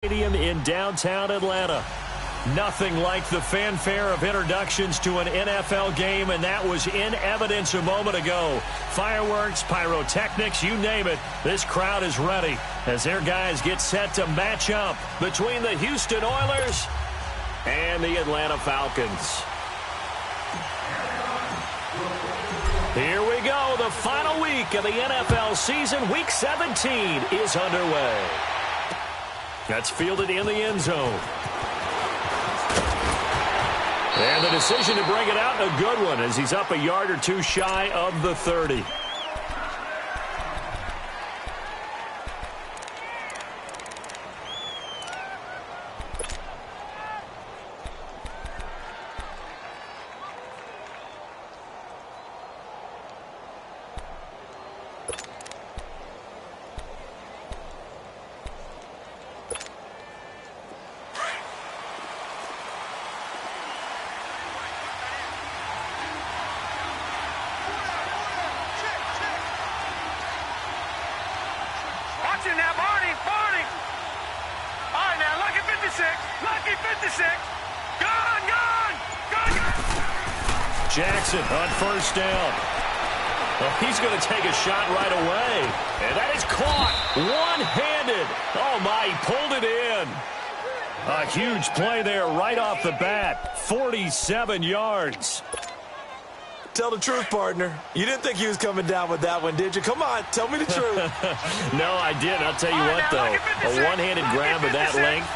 Stadium in downtown Atlanta. Nothing like the fanfare of introductions to an NFL game, and that was in evidence a moment ago. Fireworks, pyrotechnics, you name it. This crowd is ready as their guys get set to match up between the Houston Oilers and the Atlanta Falcons. Here we go. The final week of the NFL season. Week 17 is underway. That's fielded in the end zone. And the decision to bring it out, a good one, as he's up a yard or two shy of the 30. Jackson on first down. Well, he's going to take a shot right away. And that is caught one-handed. Oh, my, he pulled it in. A huge play there right off the bat. 47 yards. Tell the truth, partner. You didn't think he was coming down with that one, did you? Come on, tell me the truth. No, I didn't. I'll tell you what, though. A one-handed grab of that length.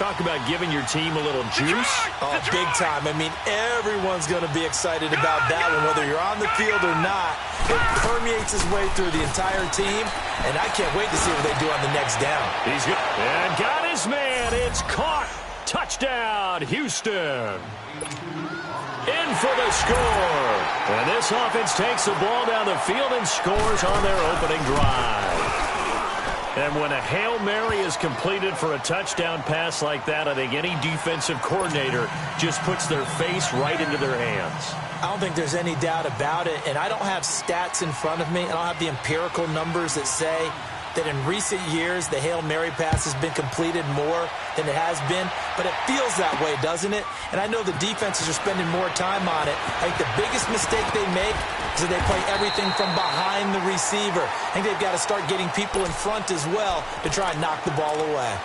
Talk about giving your team a little juice. Oh, big time. I mean, everyone's going to be excited about that one, whether you're on the field or not. It permeates his way through the entire team, and I can't wait to see what they do on the next down. He's good. And got his man. It's caught. Touchdown, Houston. In for the score. And this offense takes the ball down the field and scores on their opening drive. And when a Hail Mary is completed for a touchdown pass like that, I think any defensive coordinator just puts their face right into their hands. I don't think there's any doubt about it, and I don't have stats in front of me. I don't have the empirical numbers that say that in recent years the Hail Mary pass has been completed more than it has been, but it feels that way, doesn't it? And I know the defenses are spending more time on it. I think the biggest mistake they make is that they play everything from behind the receiver. I think they've got to start getting people in front as well to try and knock the ball away.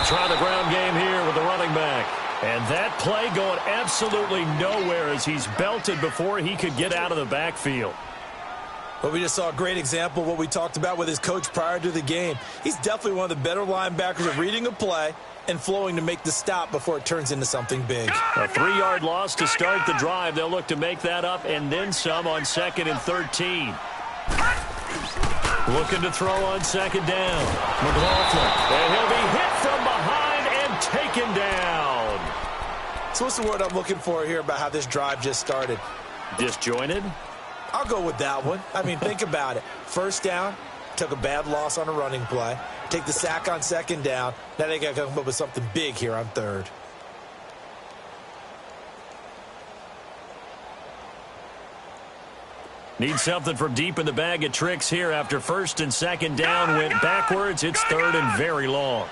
Try the ground game here with the running back. And that play going absolutely nowhere as he's belted before he could get out of the backfield. Well, we just saw a great example of what we talked about with his coach prior to the game. He's definitely one of the better linebackers at reading a play and flowing to make the stop before it turns into something big. A 3-yard loss to start the drive. They'll look to make that up and then some on 2nd and 13. Looking to throw on 2nd down. McLaughlin. And he'll be hit from behind and taken down. So what's the word I'm looking for here about how this drive just started? Disjointed? I'll go with that one. I mean, think about it. First down, took a bad loss on a running play. Take the sack on 2nd down. Now they got to come up with something big here on 3rd. Need something from deep in the bag of tricks here after 1st and 2nd down went backwards. It's 3rd and very long.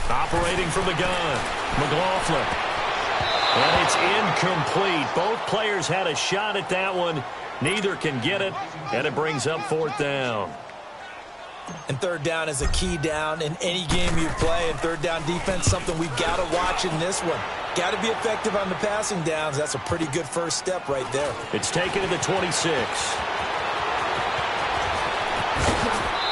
Operating from the gun, McLaughlin. And it's incomplete. Both players had a shot at that one. Neither can get it, and it brings up 4th down. And 3rd down is a key down in any game you play. And 3rd down defense, something we've got to watch in this one. Got to be effective on the passing downs. That's a pretty good first step right there. It's taken to the 26.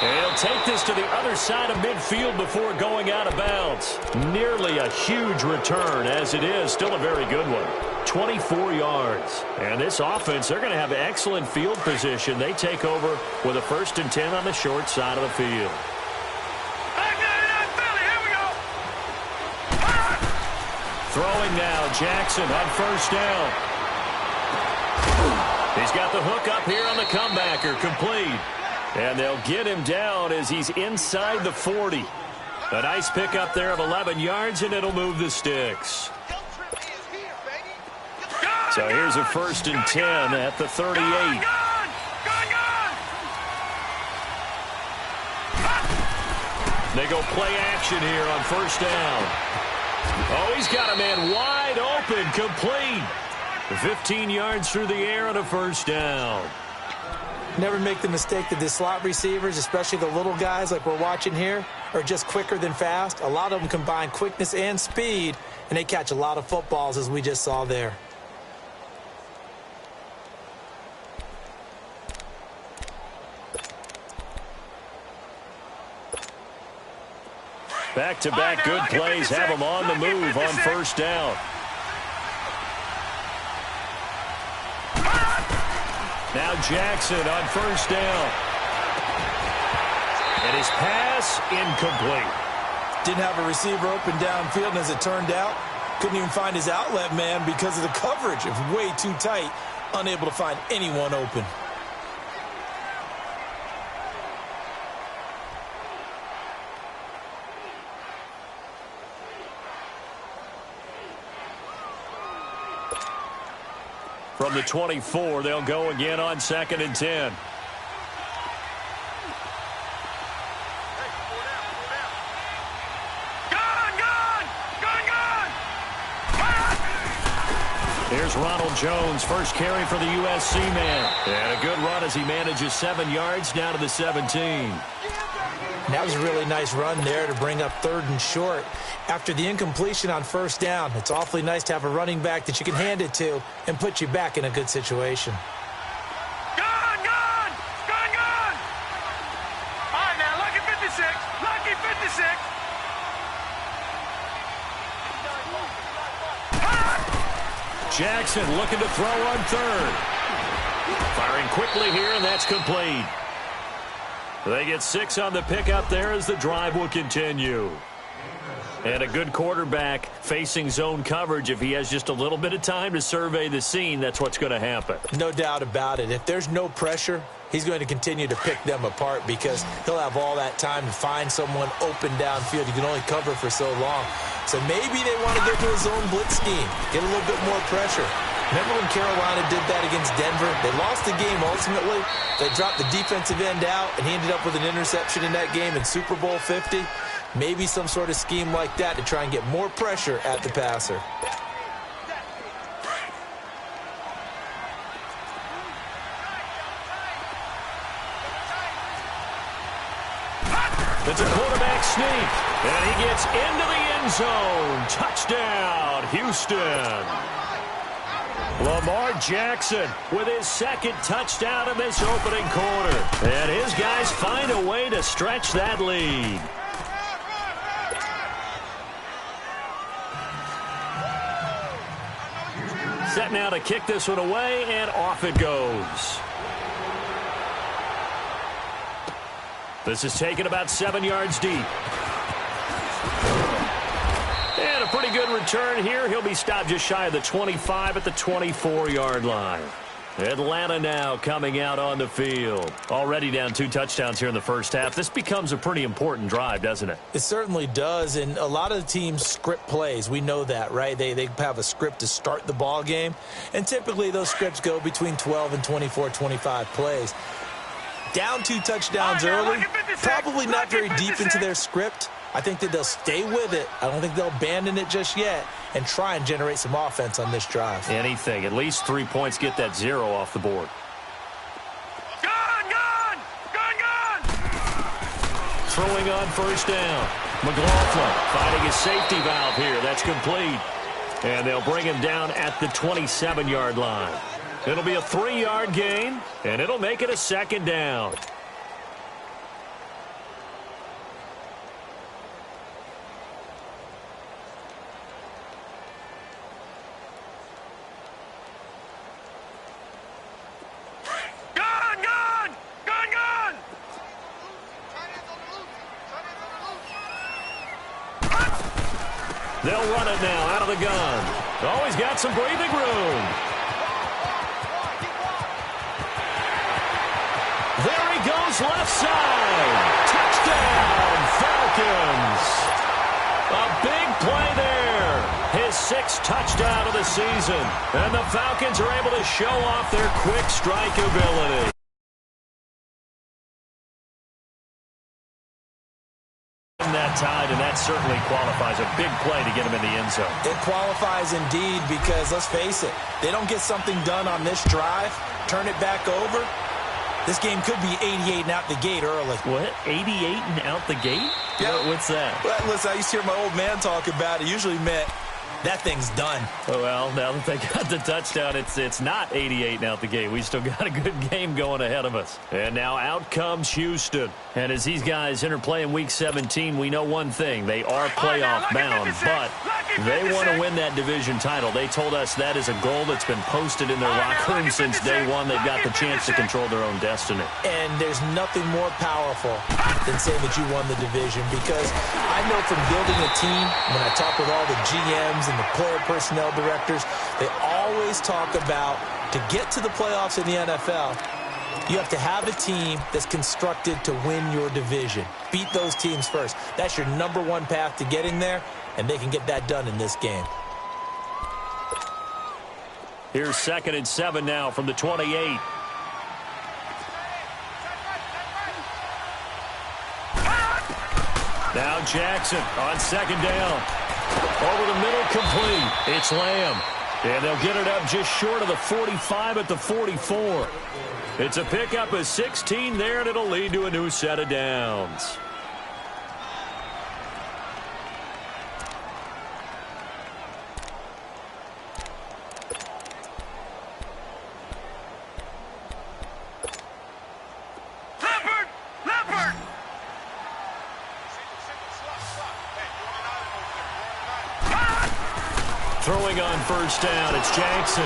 He'll take this to the other side of midfield before going out of bounds. Nearly a huge return as it is. Still a very good one. 24 yards. And this offense, they're going to have excellent field position. They take over with a 1st and 10 on the short side of the field. Throwing now, Jackson on 1st down. He's got the hook up here on the comebacker, complete. And they'll get him down as he's inside the 40. A nice pickup there of 11 yards, and it'll move the sticks. So here's a 1st and 10 at the 38. They go play action here on 1st down. Oh, he's got a man wide open, complete. 15 yards through the air on a 1st down. Never make the mistake that the slot receivers, especially the little guys like we're watching here, are just quicker than fast. A lot of them combine quickness and speed, and they catch a lot of footballs, as we just saw there. Back-to-back good plays have them on the move on 1st down. Now Jackson on 1st down. And his pass incomplete. Didn't have a receiver open downfield, and as it turned out, couldn't even find his outlet man because of the coverage. It was way too tight, unable to find anyone open. From the 24, they'll go again on 2nd and 10. Here's Ronald Jones, first carry for the USC man. And a good run as he manages 7 yards down to the 17. That was a really nice run there to bring up 3rd and short. After the incompletion on 1st down, it's awfully nice to have a running back that you can hand it to and put you back in a good situation. Gone! All right, now, lucky 56. Lucky 56. Jackson looking to throw on 3rd. Firing quickly here, and that's complete. They get 6 on the pickup there as the drive will continue. And a good quarterback facing zone coverage. If he has just a little bit of time to survey the scene, that's what's going to happen. No doubt about it. If there's no pressure, he's going to continue to pick them apart because he'll have all that time to find someone open downfield. You can only cover for so long. So maybe they want to go to a zone blitz scheme, get a little bit more pressure. Remember when Carolina did that against Denver? They lost the game ultimately. They dropped the defensive end out, and he ended up with an interception in that game in Super Bowl 50. Maybe some sort of scheme like that to try and get more pressure at the passer. It's a quarterback sneak, and he gets into the end zone. Touchdown, Houston. Lamar Jackson with his 2nd touchdown in this opening quarter. And his guys find a way to stretch that lead. Set now to kick this one away, and off it goes. This is taken about 7 yards deep. And a pretty good return here. He'll be stopped just shy of the 25 at the 24-yard line. Atlanta now coming out on the field. Already down 2 touchdowns here in the first half. This becomes a pretty important drive, doesn't it? It certainly does, and a lot of the teams script plays. We know that, right? They have a script to start the ball game, and typically those scripts go between 12 and 24, 25 plays. Down 2 touchdowns early, probably not very deep into their script. I think that they'll stay with it. I don't think they'll abandon it just yet and try and generate some offense on this drive. Anything. At least 3 points, get that 0 off the board. Gone! Throwing on 1st down. McLaughlin finding his safety valve here. That's complete. And they'll bring him down at the 27-yard line. It'll be a 3-yard gain, and it'll make it a 2nd down. They'll run it now out of the gun. Oh, he's got some breathing room. There he goes, left side. Touchdown, Falcons. A big play there. His 6th touchdown of the season. And the Falcons are able to show off their quick strike ability. That tied, and that certainly qualifies. A big play to get him in the end zone. It qualifies indeed because, let's face it, they don't get something done on this drive, turn it back over, this game could be 88 and out the gate early. What? 88 and out the gate? Yeah. What's that? Well, listen, I used to hear my old man talk about it. Usually meant that thing's done. Oh, well, now that they got the touchdown, it's not 88 and out the gate. We still got a good game going ahead of us. And now out comes Houston. And as these guys interplay in Week 17, we know one thing. They are playoff bound, but they want to win that division title. They told us that is a goal that's been posted in their locker room since day one. They've got the chance to control their own destiny. And there's nothing more powerful than saying that you won the division, because I know from building a team, when I talk with all the GMs and the player personnel directors, they always talk about, to get to the playoffs in the NFL, you have to have a team that's constructed to win your division. Beat those teams first. That's your #1 path to getting there, and they can get that done in this game. Here's 2nd and 7 now from the 28. Now Jackson on 2nd down. Over the middle, complete. It's Lamb. And they'll get it up just short of the 45 at the 44. It's a pickup of 16 there, and it'll lead to a new set of downs. Throwing on 1st down, it's Jackson.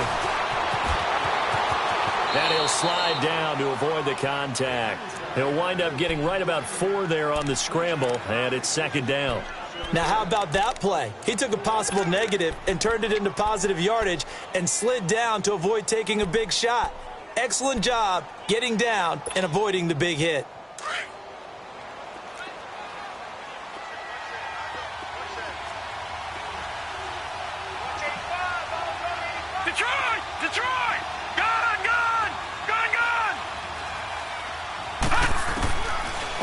And he'll slide down to avoid the contact. He'll wind up getting right about 4 there on the scramble, and it's 2nd down. Now, how about that play? He took a possible negative and turned it into positive yardage and slid down to avoid taking a big shot. Excellent job getting down and avoiding the big hit. Detroit! Gun!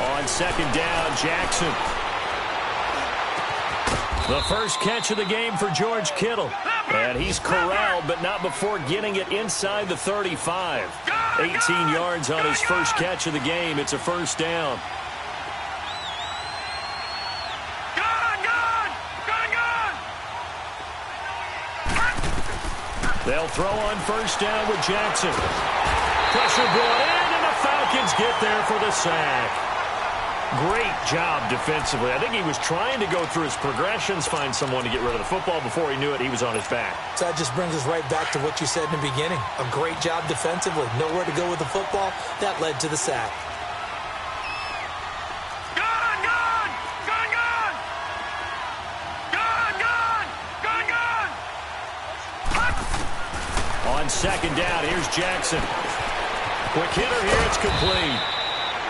On 2nd down, Jackson. The first catch of the game for George Kittle. And he's corralled, but not before getting it inside the 35. 18 yards on his first catch of the game. It's a 1st down. They'll throw on 1st down with Jackson. Pressure brought in, and the Falcons get there for the sack. Great job defensively. I think he was trying to go through his progressions, find someone to get rid of the football. Before he knew it, he was on his back. So that just brings us right back to what you said in the beginning. A great job defensively. Nowhere to go with the football. That led to the sack. On 2nd down, here's Jackson. Quick hitter here, it's complete.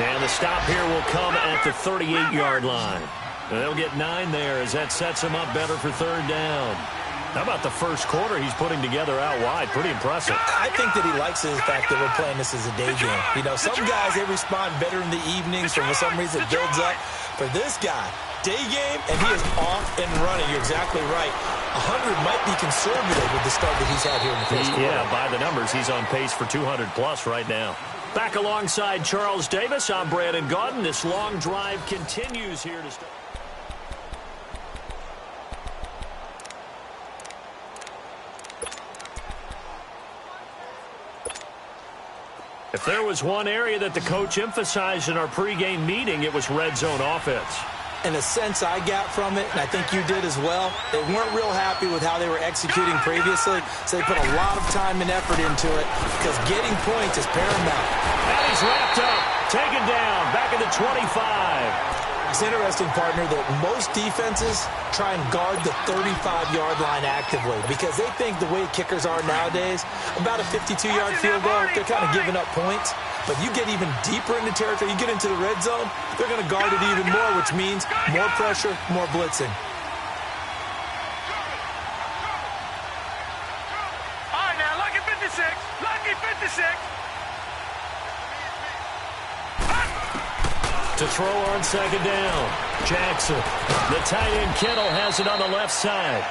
And the stop here will come at the 38-yard line. They'll get 9 there as that sets them up better for 3rd down. How about the first quarter he's putting together out wide? Pretty impressive. I think that he likes the fact that we're playing this as a day game. You know, some guys, they respond better in the evenings, for some reason it builds up. For this guy, day game, and he is off and running. You're exactly right. 100 might be conservative with the start that he's had here in the first quarter. Yeah, by the numbers, he's on pace for 200-plus right now. Back alongside Charles Davis, I'm Brandon Gaudin. This long drive continues here to start. If there was one area that the coach emphasized in our pregame meeting, it was red zone offense. And the sense I got from it, and I think you did as well, they weren't real happy with how they were executing previously, so they put a lot of time and effort into it because getting points is paramount. And he's wrapped up, taken down, back at the 25. It's interesting, partner, that most defenses try and guard the 35-yard line actively because they think the way kickers are nowadays, about a 52-yard field goal, they're kind of giving up points. But you get even deeper into territory, you get into the red zone, they're going to guard it even more, which means more pressure, more blitzing. All right, now, lucky 56. Lucky 56. To throw on second down, Jackson. The tight end Kittle has it on the left side.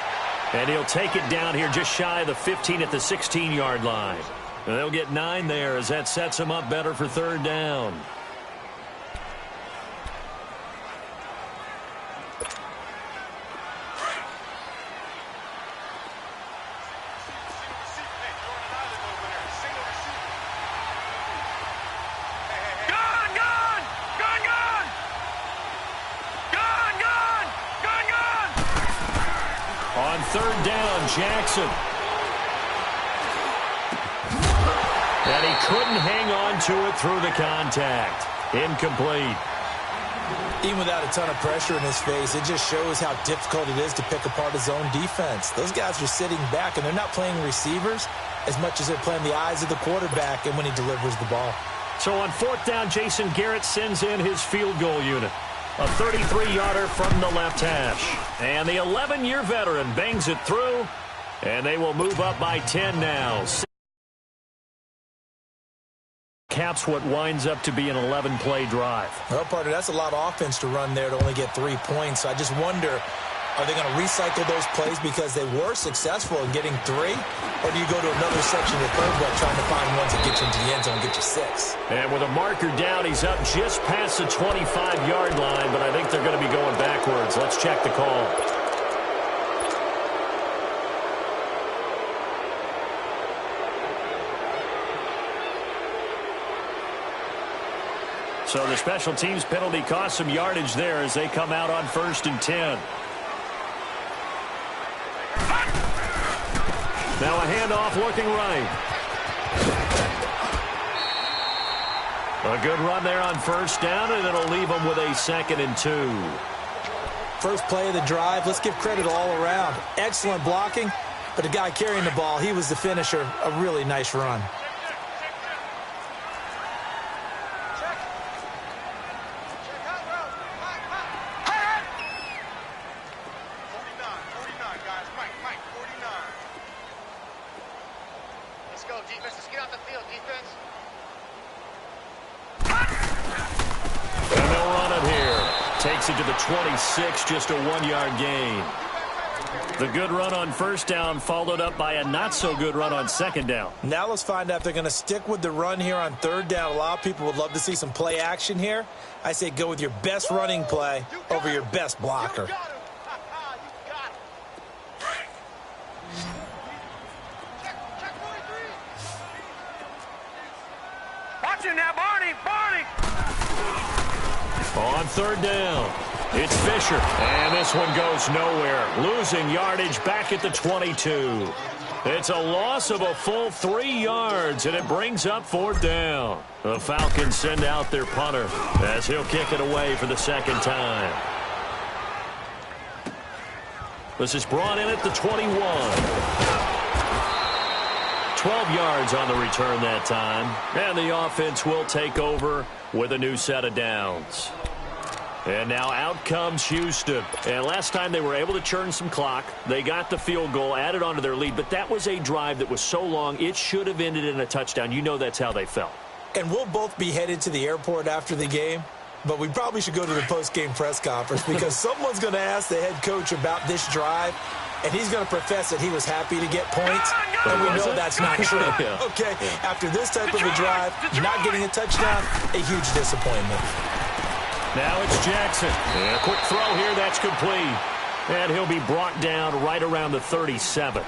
And he'll take it down here just shy of the 15 at the 16-yard line. And they'll get 9 there as that sets them up better for third down. Third down, Jackson. And he couldn't hang on to it through the contact. Incomplete. Even without a ton of pressure in his face, it just shows how difficult it is to pick apart his own defense. Those guys are sitting back, and they're not playing receivers as much as they're playing the eyes of the quarterback and when he delivers the ball. So on fourth down, Jason Garrett sends in his field goal unit. A 33-yarder from the left hash. And the 11-year veteran bangs it through, and they will move up by 10 now. Caps what winds up to be an 11-play drive. Well, partner, that's a lot of offense to run there to only get 3 points. So I just wonder, are they going to recycle those plays because they were successful in getting 3? Or do you go to another section of the playbook trying to find ones that get you into the end zone and get you 6? And with a marker down, he's up just past the 25-yard line, but I think they're going to be going backwards. Let's check the call. So the special teams penalty cost some yardage there as they come out on 1st and 10. Now a handoff looking right. A good run there on 1st down, and it'll leave them with a 2nd and 2. First play of the drive, let's give credit all around. Excellent blocking, but the guy carrying the ball, he was the finisher. A really nice run. To the 26, just a 1-yard gain. The good run on 1st down followed up by a not-so-good run on 2nd down. Now let's find out if they're going to stick with the run here on 3rd down. A lot of people would love to see some play action here. I say go with your best running play over your best blocker. Watch him now, Barney! Barney! On 3rd down, it's Fisher, and this one goes nowhere. Losing yardage back at the 22. It's a loss of a full 3 yards, and it brings up 4th down. The Falcons send out their punter as he'll kick it away for the 2nd time. This is brought in at the 21. 12 yards on the return that time, and the offense will take over with a new set of downs. And now out comes Houston. And last time they were able to churn some clock. They got the field goal, added on to their lead, but that was a drive that was so long it should have ended in a touchdown. You know that's how they felt. And we'll both be headed to the airport after the game, but we probably should go to the post-game press conference because someone's going to ask the head coach about this drive, and he's going to profess that he was happy to get points, and we know that's not true. Yeah. Okay, after this type of a drive, not getting a touchdown, a huge disappointment. Now it's Jackson. And a quick throw here, that's complete. And he'll be brought down right around the 37.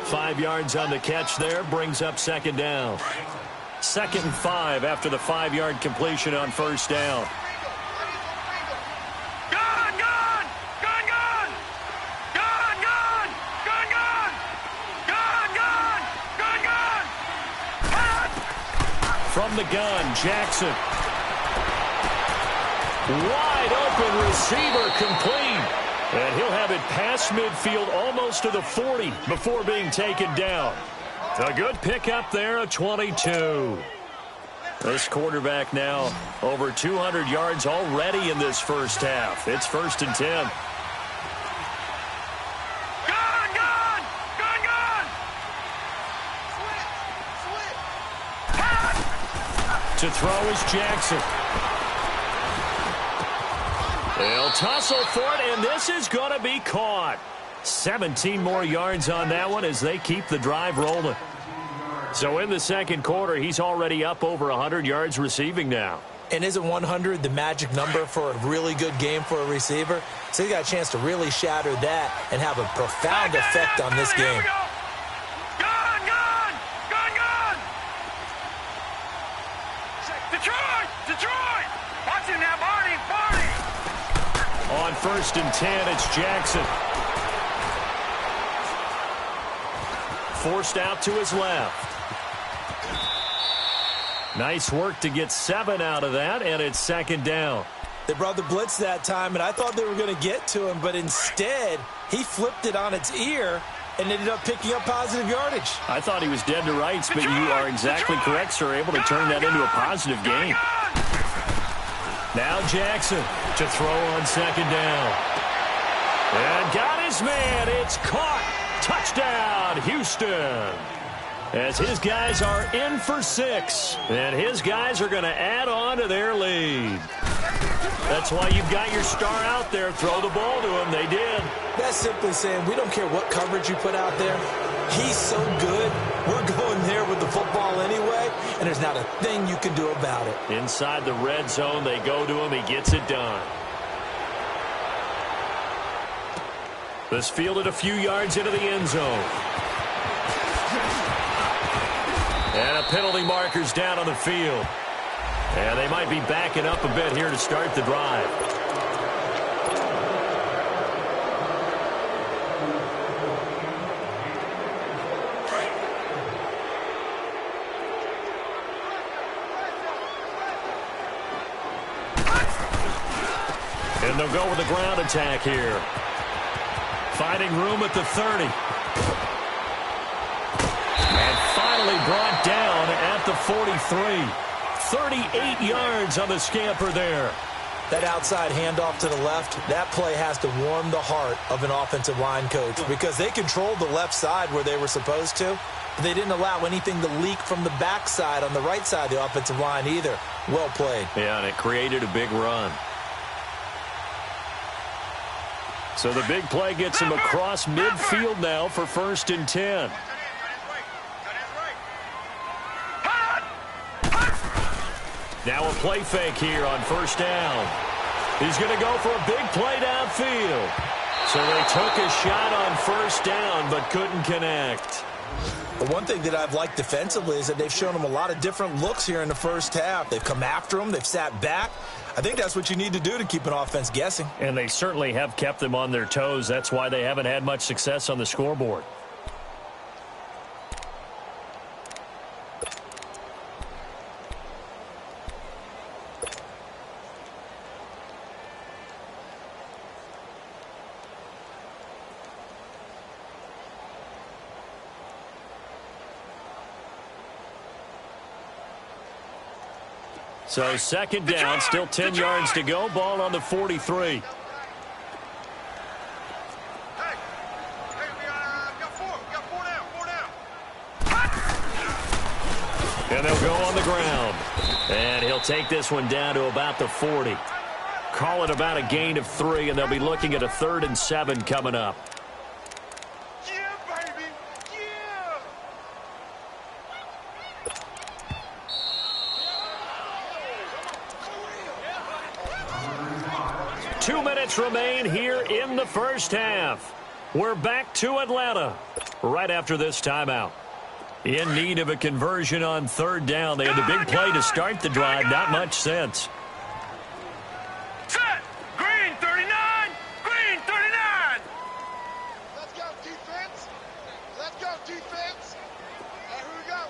5 yards on the catch there, brings up 2nd down. 2nd and 5 after the 5-yard completion on 1st down. From the gun, Jackson. Wide open receiver complete. And he'll have it past midfield almost to the 40 before being taken down. A good pickup there, a 22. This quarterback now over 200 yards already in this first half. It's 1st and 10. To throw is Jackson. They'll tussle for it, and this is going to be caught. 17 more yards on that one as they keep the drive rolling. So in the second quarter, he's already up over 100 yards receiving now. And isn't 100 the magic number for a really good game for a receiver? So he's got a chance to really shatter that and have a profound effect on this game. Detroit! Watch him now, Barney! On 1st and 10, it's Jackson. Forced out to his left. Nice work to get 7 out of that, and it's 2nd down. They brought the blitz that time, and I thought they were going to get to him, but instead, he flipped it on its ear and ended up picking up positive yardage. I thought he was dead to rights, but you are exactly correct, sir. Able to turn that into a positive gain. Now Jackson to throw on 2nd down. And got his man. It's caught. Touchdown, Houston. As his guys are in for 6. And his guys are going to add on to their lead. That's why you've got your star out there. Throw the ball to him. They did. That's simply saying we don't care what coverage you put out there. He's so good. We're going there with the football anyway, and there's not a thing you can do about it. Inside the red zone, they go to him. He gets it done. This fielded a few yards into the end zone. And a penalty marker's down on the field. And they might be backing up a bit here to start the drive. And they'll go with the ground attack here. Finding room at the 30. And finally brought down at the 43. 38 yards on the scamper there. That outside handoff to the left, that play has to warm the heart of an offensive line coach because they controlled the left side where they were supposed to, but they didn't allow anything to leak from the backside on the right side of the offensive line either. Well played. Yeah, and it created a big run. So the big play gets him across midfield now for 1st and 10. Now a play fake here on 1st down. He's going to go for a big play downfield. So they took a shot on 1st down but couldn't connect. The one thing that I've liked defensively is that they've shown him a lot of different looks here in the first half. They've come after him. They've sat back. I think that's what you need to do to keep an offense guessing. And they certainly have kept them on their toes. That's why they haven't had much success on the scoreboard. So 2nd down, still 10 yards to go. Ball on the 43. And they'll go on the ground. And he'll take this one down to about the 40. Call it about a gain of 3, and they'll be looking at a 3rd and 7 coming up. Yeah, baby. Yeah. 2 minutes remain here in the first half. We're back to Atlanta right after this timeout. In need of a conversion on 3rd down. They had the big play to start the drive. Not much sense. Set. Green 39. Green 39. Let's go, defense. Let's go, defense. Here we go.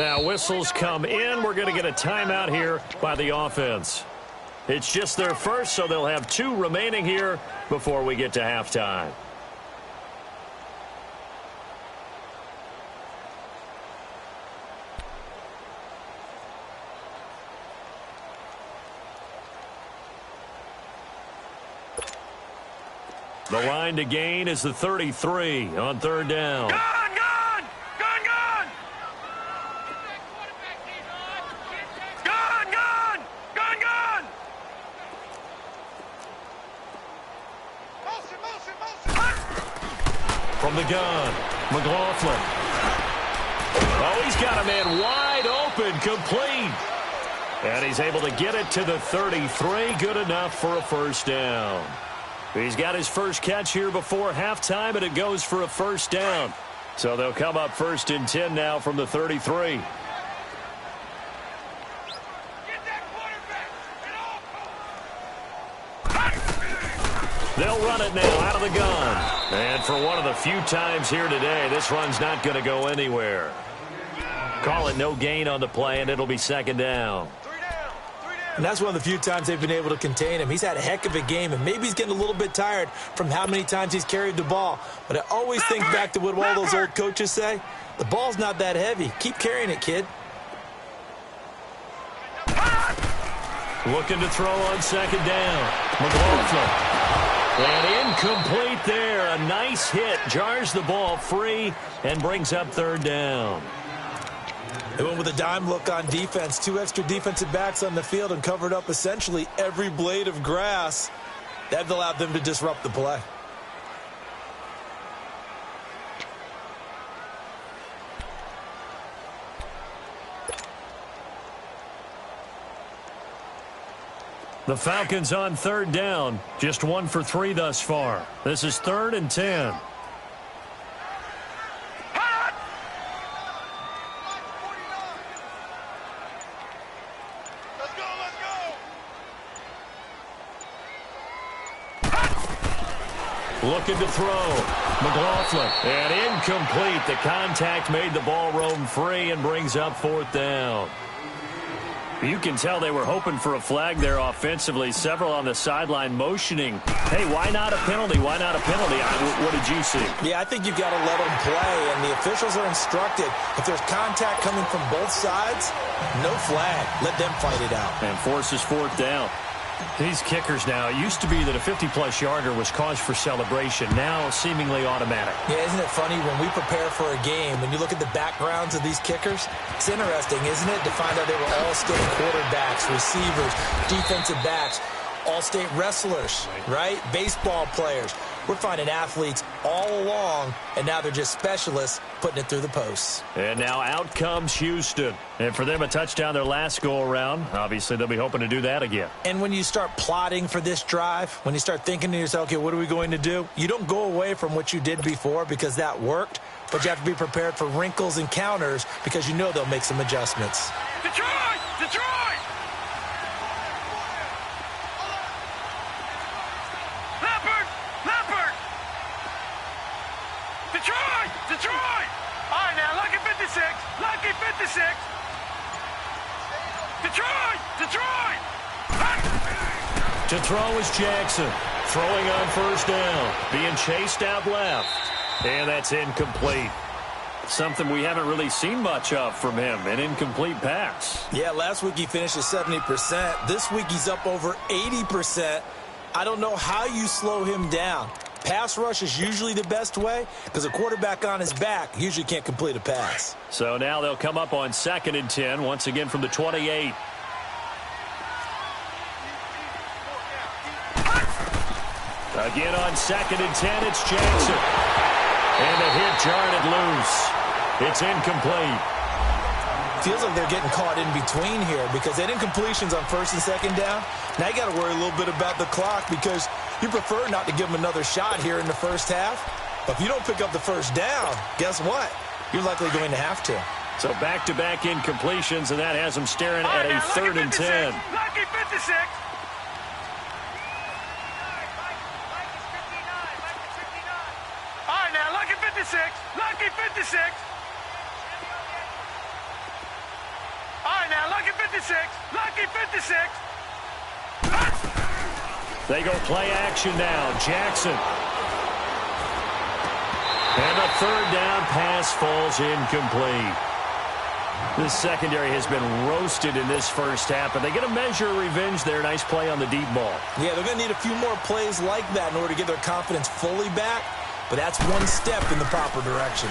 Now whistles come in. We're going to get a timeout here by the offense. It's just their first, so they'll have 2 remaining here before we get to halftime. The line to gain is the 33 on 3rd down. Gone! Gone! Gone! Gone! Gone! Gone! Gone! Gone! Motion, motion, motion. From the gun, McLaughlin. Oh, he's got a man wide open, complete. And he's able to get it to the 33. Good enough for a first down. He's got his first catch here before halftime, and it goes for a first down. So they'll come up 1st and 10 now from the 33. Get that quarterback! They'll run it now out of the gun. And for one of the few times here today, this run's not going to go anywhere. Call it no gain on the play, and it'll be 2nd down. And that's one of the few times they've been able to contain him. He's had a heck of a game, and maybe he's getting a little bit tired from how many times he's carried the ball. But I always think back to what all those old coaches say. The ball's not that heavy. Keep carrying it, kid. Looking to throw on 2nd down. McLaughlin. And incomplete there. A nice hit. Jars the ball free and brings up 3rd down. They went with a dime look on defense. 2 extra defensive backs on the field and covered up essentially every blade of grass. That allowed them to disrupt the play. The Falcons on 3rd down. Just 1 for 3 thus far. This is 3rd and 10. Looking to throw. McLaughlin. And incomplete. The contact made the ball roam free and brings up 4th down. You can tell they were hoping for a flag there offensively. Several on the sideline motioning. Hey, why not a penalty? Why not a penalty? What did you see? Yeah, I think you've got to let them play, and the officials are instructed. If there's contact coming from both sides, no flag. Let them fight it out. And forces 4th down. These kickers now, it used to be that a 50-plus yarder was cause for celebration. Now seemingly automatic. Yeah, isn't it funny when we prepare for a game, when you look at the backgrounds of these kickers, it's interesting, isn't it, to find out they were all-state quarterbacks, receivers, defensive backs, all-state wrestlers, right? Baseball players. We're finding athletes all along, and now they're just specialists putting it through the posts. And now out comes Houston. And for them, a touchdown their last go-around. Obviously, they'll be hoping to do that again. And when you start plotting for this drive, when you start thinking to yourself, okay, what are we going to do? You don't go away from what you did before because that worked, but you have to be prepared for wrinkles and counters because you know they'll make some adjustments. Detroit! Detroit! Detroit! Detroit! All right, now, lucky 56. Lucky 56. Detroit! Detroit! To throw is Jackson. Throwing on 1st down. Being chased out left. And that's incomplete. Something we haven't really seen much of from him. An incomplete pass. Yeah, last week he finished at 70%. This week he's up over 80%. I don't know how you slow him down. Pass rush is usually the best way because a quarterback on his back usually can't complete a pass. So now they'll come up on 2nd and 10, once again from the 28. Again on 2nd and 10, it's Jackson. And the hit jarred it loose. It's incomplete. Feels like they're getting caught in between here because they had incompletions on 1st and 2nd down. Now you got to worry a little bit about the clock because you prefer not to give them another shot here in the first half. But if you don't pick up the 1st down, guess what? You're likely going to have to. So back-to-back incompletions, and that has them staring at a 3rd and 10. Lucky 56. All right, now, lucky 56. Lucky 56. 56. Lucky 56. They go play action now. Jackson. And a third down pass falls incomplete. This secondary has been roasted in this first half, but they get a measure of revenge there. Nice play on the deep ball. Yeah, they're going to need a few more plays like that in order to get their confidence fully back, but that's one step in the proper direction.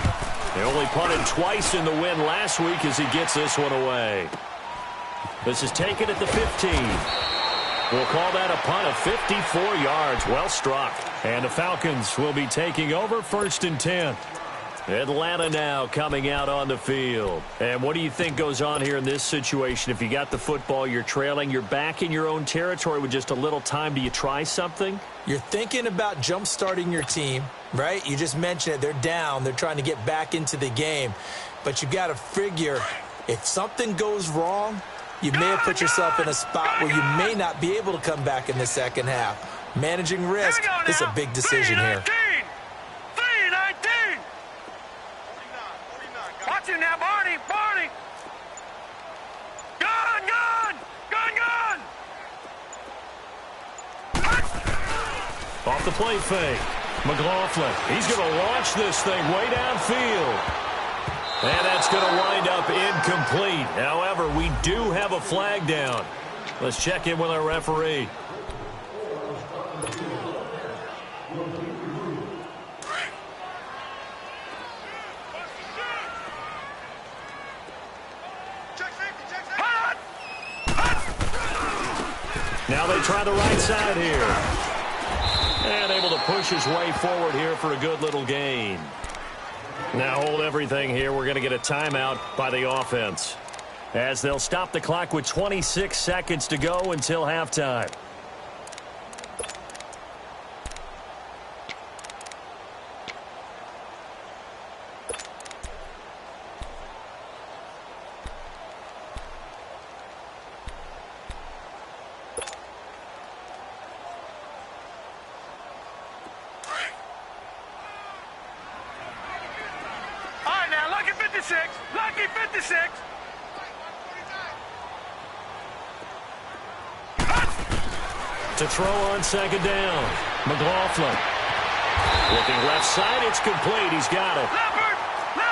They only punted twice in the win last week as he gets this one away. This is taken at the 15. We'll call that a punt of 54 yards. Well struck. And the Falcons will be taking over 1st and 10. Atlanta now coming out on the field. And what do you think goes on here in this situation? If you got the football, you're trailing, you're back in your own territory with just a little time. Do you try something? You're thinking about jump-starting your team, right? You just mentioned it. They're down. They're trying to get back into the game. But you've got to figure if something goes wrong, you may have put yourself in a spot where you may not be able to come back in the second half. Managing risk is a big decision here. 3-19. Watch him now, Barney. Barney. Gun, gun. Gun, gun. Off the play fake. McLaughlin. He's going to launch this thing way downfield. And that's going to wind up incomplete. However, we do have a flag down. Let's check in with our referee. Now they try the right side here. And able to push his way forward here for a good little gain. Now hold everything here. We're going to get a timeout by the offense, as they'll stop the clock with 26 seconds to go until halftime. Lucky 56. To throw on second down. McLaughlin. Looking left side. It's complete. He's got it.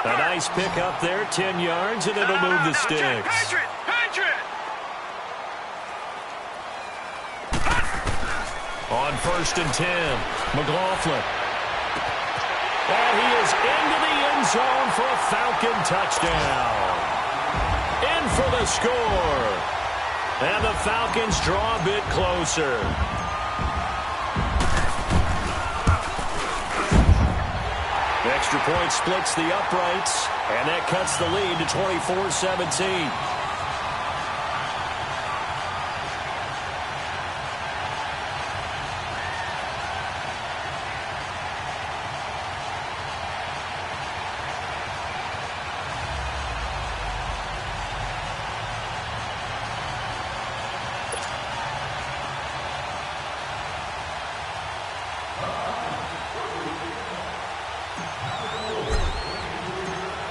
A nice pick up there. 10 yards, and it'll move the sticks. On 1st and 10. McLaughlin. And he is into the end zone for a Falcon touchdown. In for the score. And the Falcons draw a bit closer. Extra point splits the uprights, and that cuts the lead to 24-17.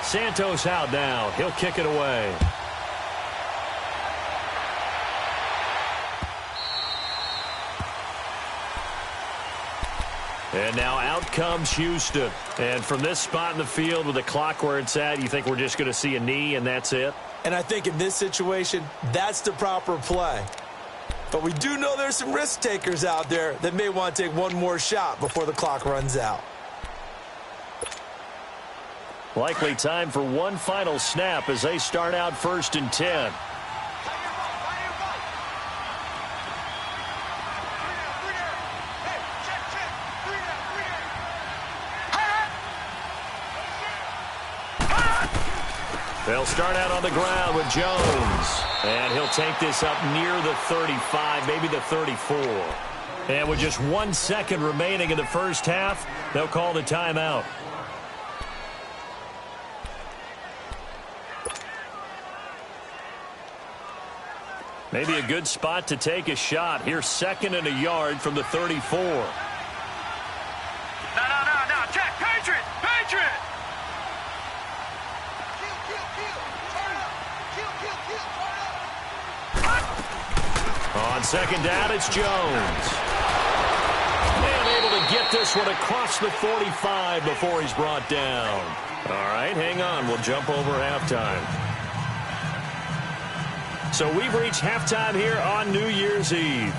Santos out now. He'll kick it away. And now out comes Houston. And from this spot in the field with the clock where it's at, you think we're just going to see a knee and that's it? And I think in this situation, that's the proper play. But we do know there's some risk takers out there that may want to take one more shot before the clock runs out. Likely time for one final snap as they start out 1st and 10. They'll start out on the ground with Jones. And he'll take this up near the 35, maybe the 34. And with just 1 second remaining in the first half, they'll call the timeout. Maybe a good spot to take a shot. Here's 2nd and a yard from the 34. No. Check. Patriot. On second down, it's Jones. And able to get this one across the 45 before he's brought down. All right, hang on. We'll jump over halftime. So we've reached halftime here on New Year's Eve.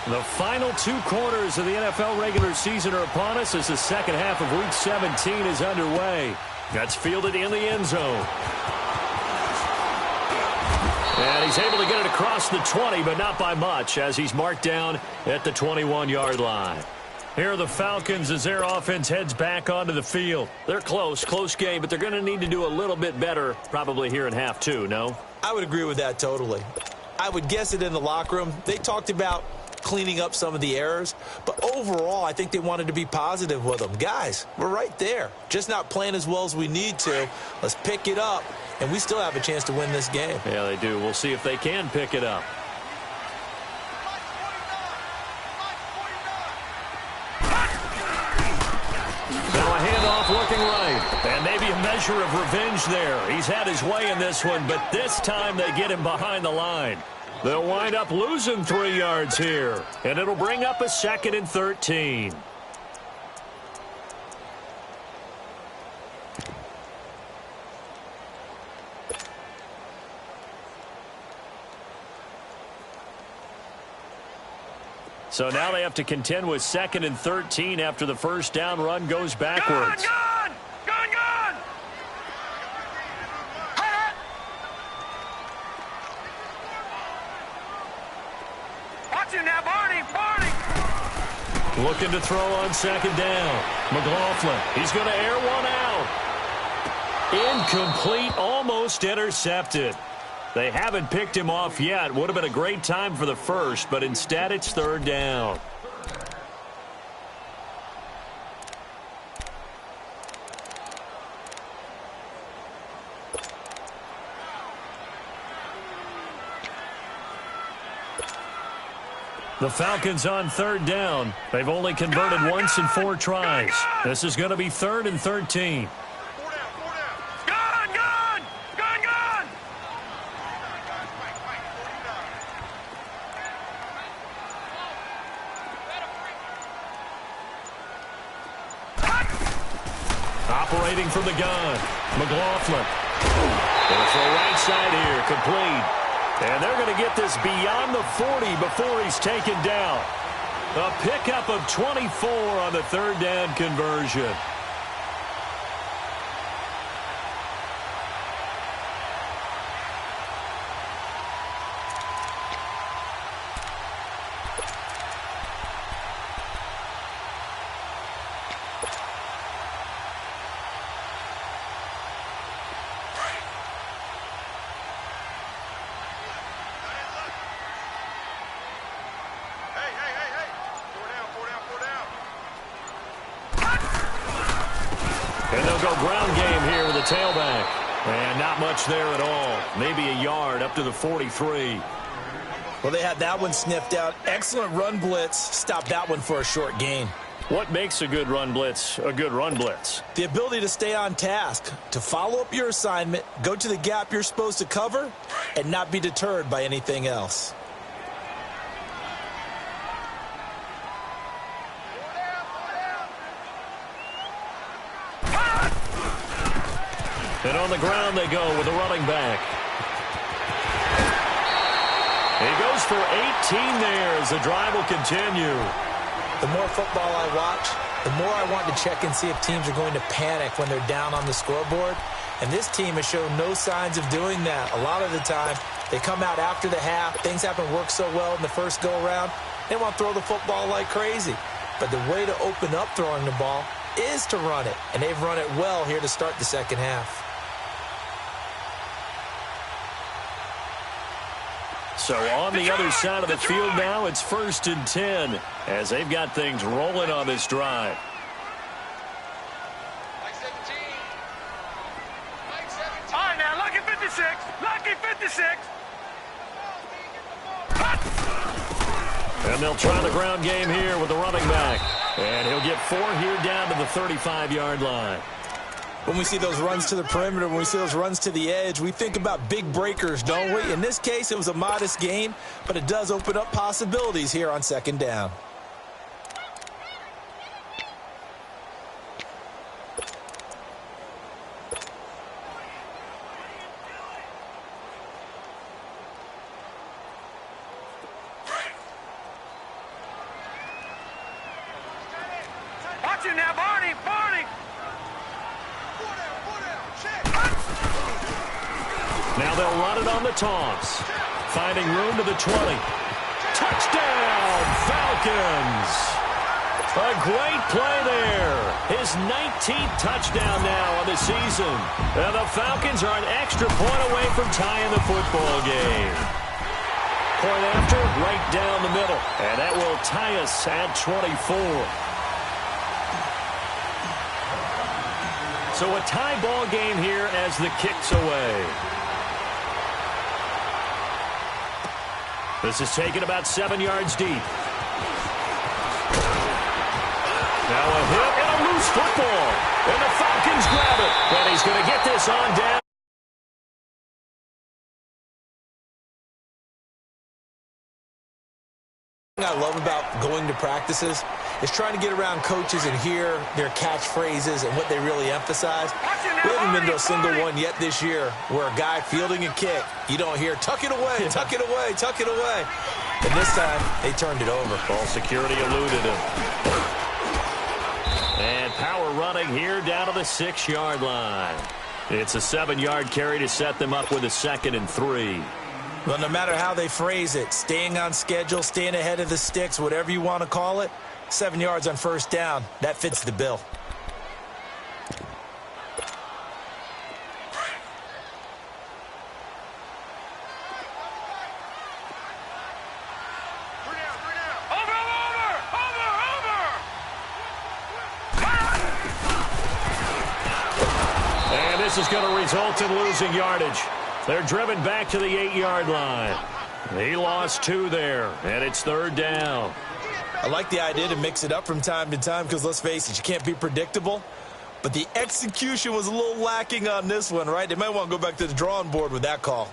The final 2 quarters of the NFL regular season are upon us as the second half of Week 17 is underway. That's fielded in the end zone. And he's able to get it across the 20, but not by much, as he's marked down at the 21-yard line. Here are the Falcons as their offense heads back onto the field. They're close game, but they're going to need to do a little bit better probably here in half 2, no? I would agree with that totally. I would guess it in the locker room. They talked about cleaning up some of the errors, but overall, I think they wanted to be positive with them. Guys, we're right there. Just not playing as well as we need to. Let's pick it up, and we still have a chance to win this game. Yeah, they do. We'll see if they can pick it up. Now a handoff looking right, and maybe a measure of revenge there. He's had his way in this one, but this time they get him behind the line. They'll wind up losing 3 yards here, and it'll bring up a 2nd and 13. So now they have to contend with 2nd and 13 after the first down run goes backwards. Gun! Watch him now, Barney! Looking to throw on second down. McLaughlin, he's going to air one out. Incomplete, almost intercepted. They haven't picked him off yet. Would have been a great time for the first, but instead it's 3rd down. The Falcons on 3rd down. They've only converted once in 4 tries. This is going to be 3rd and 13. Gun! Operating from the gun. McLaughlin. Going to throw right side here. Complete. And they're going to get this beyond the 40 before he's taken down. A pickup of 24 on the 3rd down conversion. And they'll go ground game here with a tailback. And not much there at all. Maybe a yard up to the 43. Well, they had that one sniffed out. Excellent run blitz. Stopped that one for a short gain. What makes a good run blitz a good run blitz? The ability to stay on task, to follow up your assignment, go to the gap you're supposed to cover, and not be deterred by anything else. And on the ground they go with the running back. He goes for 18 there as the drive will continue. The more football I watch, the more I want to check and see if teams are going to panic when they're down on the scoreboard. And this team has shown no signs of doing that. A lot of the time, they come out after the half. Things haven't worked so well in the first go-around. They want to throw the football like crazy. But the way to open up throwing the ball is to run it. And they've run it well here to start the second half. So on the other side of the field now, it's 1st and 10 as they've got things rolling on this drive. All right, now, lucky 56. Lucky 56. And they'll try the ground game here with the running back. And he'll get 4 here down to the 35-yard line. When we see those runs to the perimeter, when we see those runs to the edge, we think about big breakers, don't we? In this case, it was a modest gain, but it does open up possibilities here on second down. Watch it now, Barney! Barney! Now they'll run it on the toss. Finding room to the 20. Touchdown, Falcons! A great play there. His 19th touchdown now on the season. And the Falcons are an extra point away from tying the football game. Point after, right down the middle. And that will tie us at 24. So a tie ball game here as the kick's away. This is taken about 7 yards deep. Now a hit and a loose football. And the Falcons grab it. And he's going to get this on down. I love about going to practices is trying to get around coaches and hear their catchphrases and what they really emphasize. We haven't been to a single one yet this year where a guy fielding a kick, you don't hear, tuck it away, tuck it away, tuck it away. And this time, they turned it over. Ball security eluded him. And power running here down to the 6-yard line. It's a 7-yard carry to set them up with a 2nd and 3. Well, no matter how they phrase it, staying on schedule, staying ahead of the sticks, whatever you want to call it, 7 yards on first down, that fits the bill. And this is going to result in losing yardage. They're driven back to the 8-yard line. He lost 2 there, and it's 3rd down. I like the idea to mix it up from time to time because, let's face it, you can't be predictable. But the execution was a little lacking on this one, right? They might want to go back to the drawing board with that call.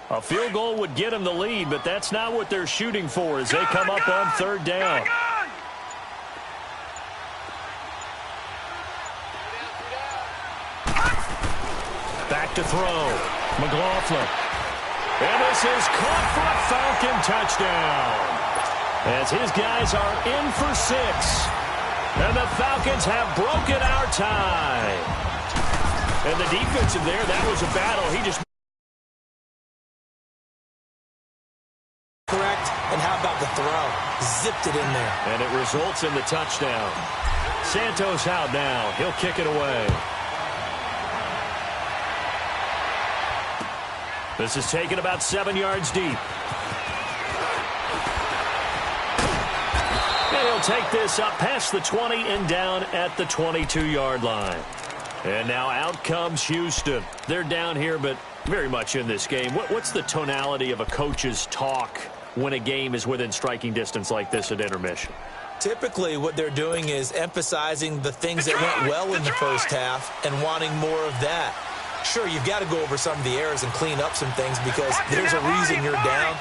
A field goal would get them the lead, but that's not what they're shooting for as they come up on 3rd down. Back to throw. McLaughlin. And this is caught for a Falcon touchdown. As his guys are in for 6. And the Falcons have broken our tie. And the defensive there, that was a battle. He just... Correct. And how about the throw? Zipped it in there. And it results in the touchdown. Santos out now. He'll kick it away. This is taken about 7 yards deep. And he'll take this up past the 20 and down at the 22-yard line. And now out comes Houston. They're down here, but very much in this game. What's the tonality of a coach's talk when a game is within striking distance like this at intermission? Typically, what they're doing is emphasizing the things that went well in the first half and wanting more of that. Sure, you've got to go over some of the errors and clean up some things because there's a reason you're down.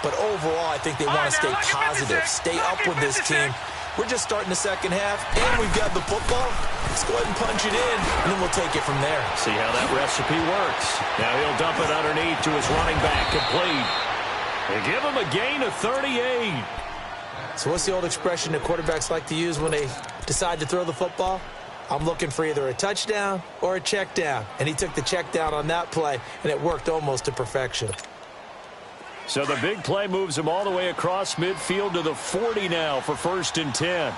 But overall, I think they want to stay positive, stay up with this team. We're just starting the second half, and we've got the football. Let's go ahead and punch it in, and then we'll take it from there. See how that recipe works. Now he'll dump it underneath to his running back, complete. They give him a gain of 38. So what's the old expression that quarterbacks like to use when they decide to throw the football? I'm looking for either a touchdown or a check down. And he took the check down on that play, and it worked almost to perfection. So the big play moves him all the way across midfield to the 40 now for 1st and 10.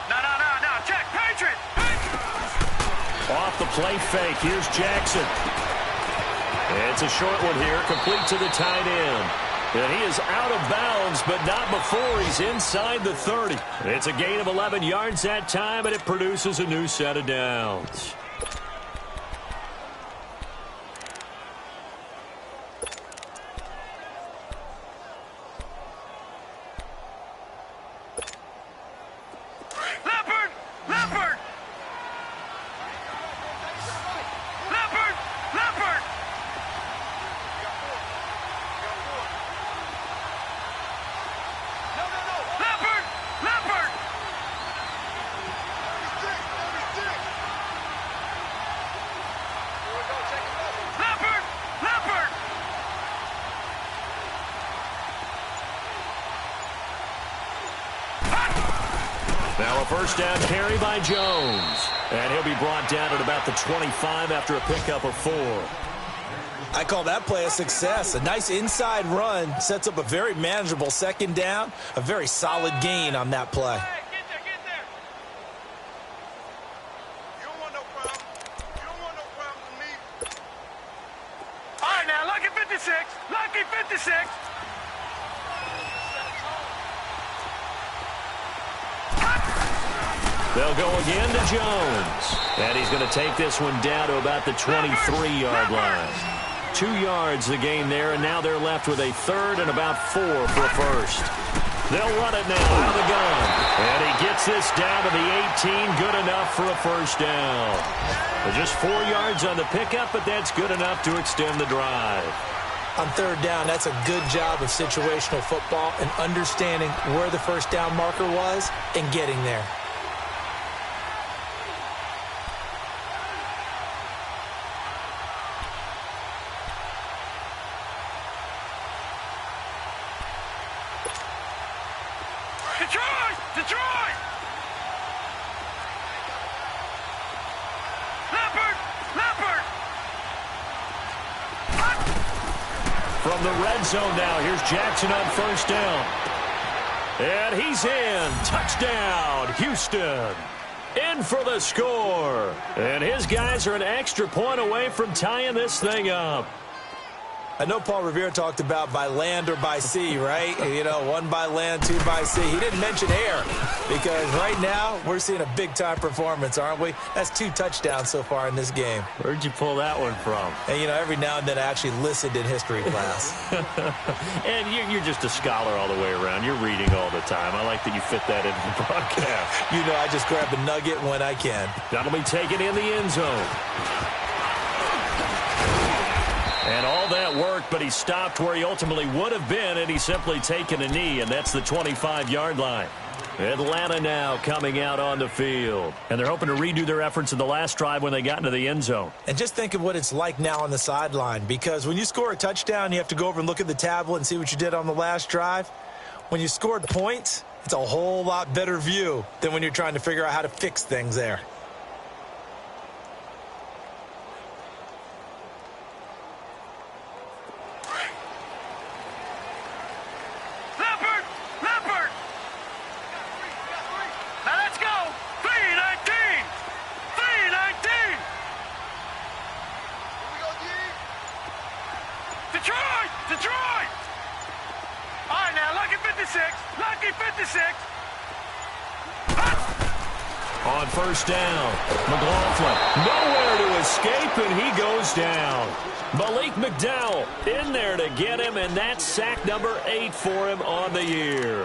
No, check, Patriot! Off the play fake, here's Jackson. It's a short one here, complete to the tight end. And he is out of bounds, but not before he's inside the 30. It's a gain of 11 yards that time, and it produces a new set of downs. Now a first down carry by Jones. And he'll be brought down at about the 25 after a pickup of 4. I call that play a success. A nice inside run sets up a very manageable second down. A very solid gain on that play. Get there. You don't want no problem. You don't want no problem with me. All right, now, lucky 56. Lucky 56. They'll go again to Jones. And he's going to take this one down to about the 23-yard line. 2 yards the gain there, and now they're left with a third and about 4 for a first. They'll run it now out of the gun. And he gets this down to the 18, good enough for a first down. Just 4 yards on the pickup, but that's good enough to extend the drive. On third down, that's a good job of situational football and understanding where the first down marker was and getting there. Detroit! Leopard! From the red zone now, here's Jackson on first down. And he's in. Touchdown, Houston. In for the score. And his guys are an extra point away from tying this thing up. I know Paul Revere talked about by land or by sea, right? You know, 1 by land, 2 by sea. He didn't mention air because right now we're seeing a big-time performance, aren't we? That's 2 touchdowns so far in this game. Where'd you pull that one from? And, you know, every now and then I actually listened in history class. And you're just a scholar all the way around. You're reading all the time. I like that you fit that into the broadcast. You know, I just grab a nugget when I can. That'll be taken in the end zone. And all that worked, but he stopped where he ultimately would have been, and he's simply taken a knee, and that's the 25-yard line. Atlanta now coming out on the field. And they're hoping to redo their efforts in the last drive when they got into the end zone. And just think of what it's like now on the sideline, because when you score a touchdown, you have to go over and look at the tablet and see what you did on the last drive. When you scored points, it's a whole lot better view than when you're trying to figure out how to fix things there. Detroit! All right, now, lucky 56. Lucky 56. On first down, McLaughlin nowhere to escape, and he goes down. Malik McDowell in there to get him, and that's sack number 8 for him on the year.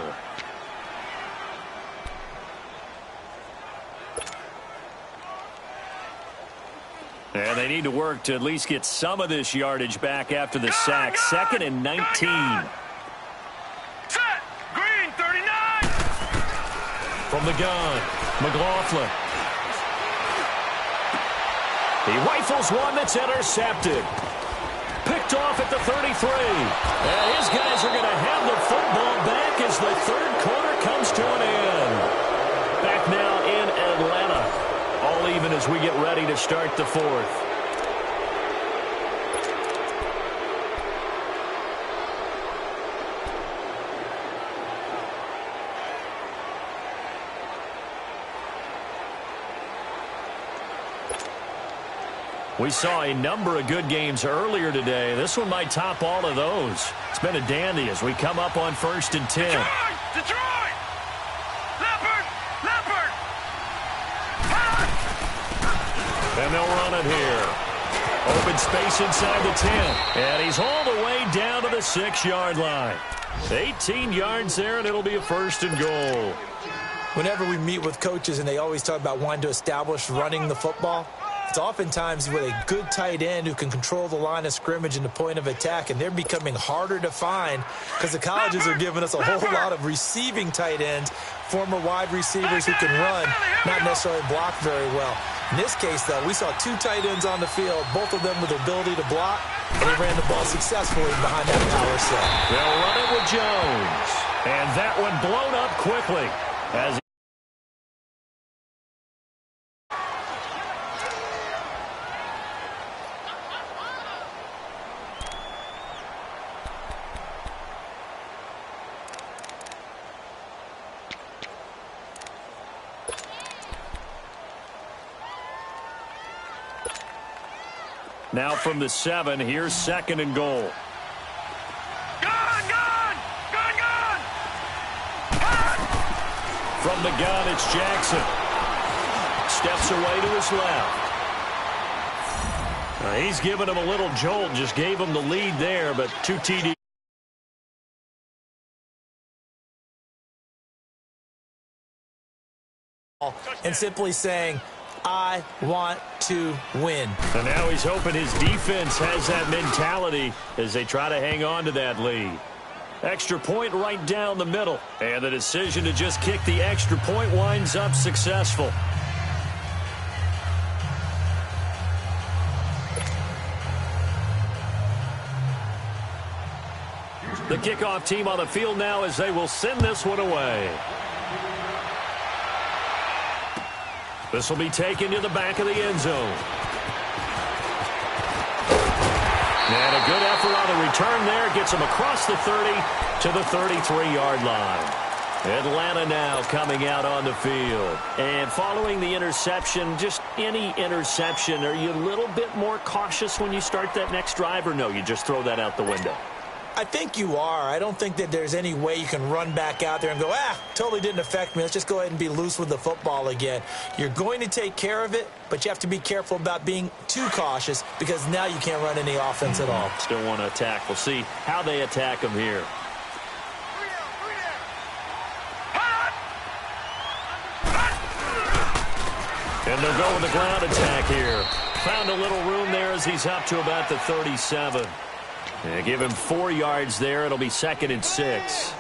And they need to work to at least get some of this yardage back after the sack. 2nd and 19. Set. Green, 39. From the gun, McLaughlin. He rifles one that's intercepted. Picked off at the 33. And his guys are going to have the football back as the third quarter comes to an end. Back now in Atlanta. All even as we get ready to start the fourth. We saw a number of good games earlier today. This one might top all of those. It's been a dandy as we come up on 1st and 10. Detroit! Leopard! Leopard! And they'll run it here. Open space inside the 10. And he's hauled away down to the 6-yard line. 18 yards there, and it'll be a 1st and goal. Whenever we meet with coaches and they always talk about wanting to establish running the football, it's oftentimes with a good tight end who can control the line of scrimmage and the point of attack, and they're becoming harder to find because the colleges are giving us a whole lot of receiving tight ends, former wide receivers who can run, not necessarily block very well. In this case, though, we saw 2 tight ends on the field, both of them with the ability to block, and they ran the ball successfully behind that power set. They'll run it with Jones. And that one blown up quickly. As now from the 7, here's 2nd and goal. Gun! Gun! Gun! Gun! From the gun, it's Jackson. Steps away to his left. He's given him a little jolt, just gave him the lead there, but 2 TD. And simply saying, I want to win. And now he's hoping his defense has that mentality as they try to hang on to that lead. Extra point right down the middle. And the decision to just kick the extra point winds up successful. The kickoff team on the field now as they will send this one away. This will be taken to the back of the end zone. And a good effort on the return there. Gets him across the 30 to the 33-yard line. Atlanta now coming out on the field. And following the interception, just any interception, are you a little bit more cautious when you start that next drive, or no, you just throw that out the window? I think you are. I don't think that there's any way you can run back out there and go, totally didn't affect me. Let's just go ahead and be loose with the football again. You're going to take care of it, but you have to be careful about being too cautious because now you can't run any offense at all. Still want to attack. We'll see how they attack him here. And they'll go with the ground attack here. Found a little room there as he's up to about the 37. Yeah, give him 4 yards there. It'll be 2nd and 6.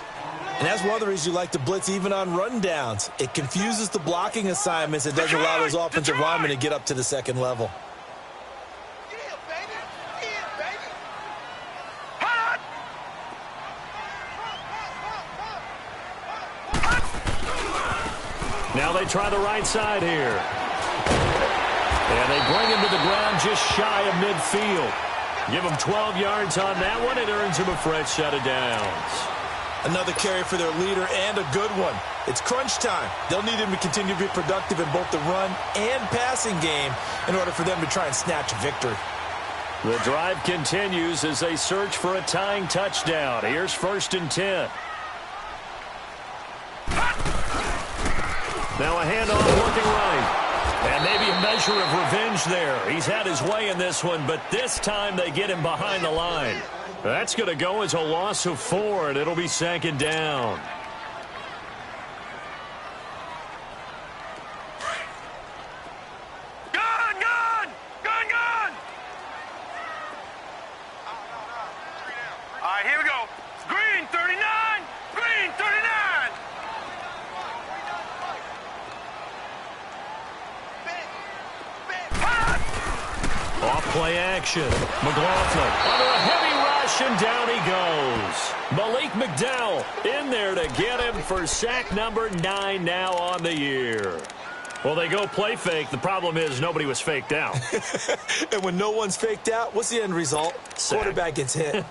And that's one of the reasons you like to blitz even on rundowns. It confuses the blocking assignments. It doesn't allow those offensive linemen to get up to the second level. Yeah, baby. Yeah, baby. Now they try the right side here. And they bring him to the ground just shy of midfield. Give him 12 yards on that one. It earns him a fresh set of downs. Another carry for their leader and a good one. It's crunch time. They'll need him to continue to be productive in both the run and passing game in order for them to try and snatch a victory. The drive continues as they search for a tying touchdown. Here's 1st and 10. Now a handoff looking right. And maybe a measure of revenge there. He's had his way in this one, but this time they get him behind the line. That's going to go as a loss of 4, and it'll be 2nd down. Gun! Gun! Gun! Gun! All right, here we go. Green 39! Green 39! Off play action. McLaughlin under a heavy rush, and down he goes. Malik McDowell in there to get him for sack number 9 now on the year. Well, they go play fake. The problem is nobody was faked out. And when no one's faked out, what's the end result? Sack. Quarterback gets hit.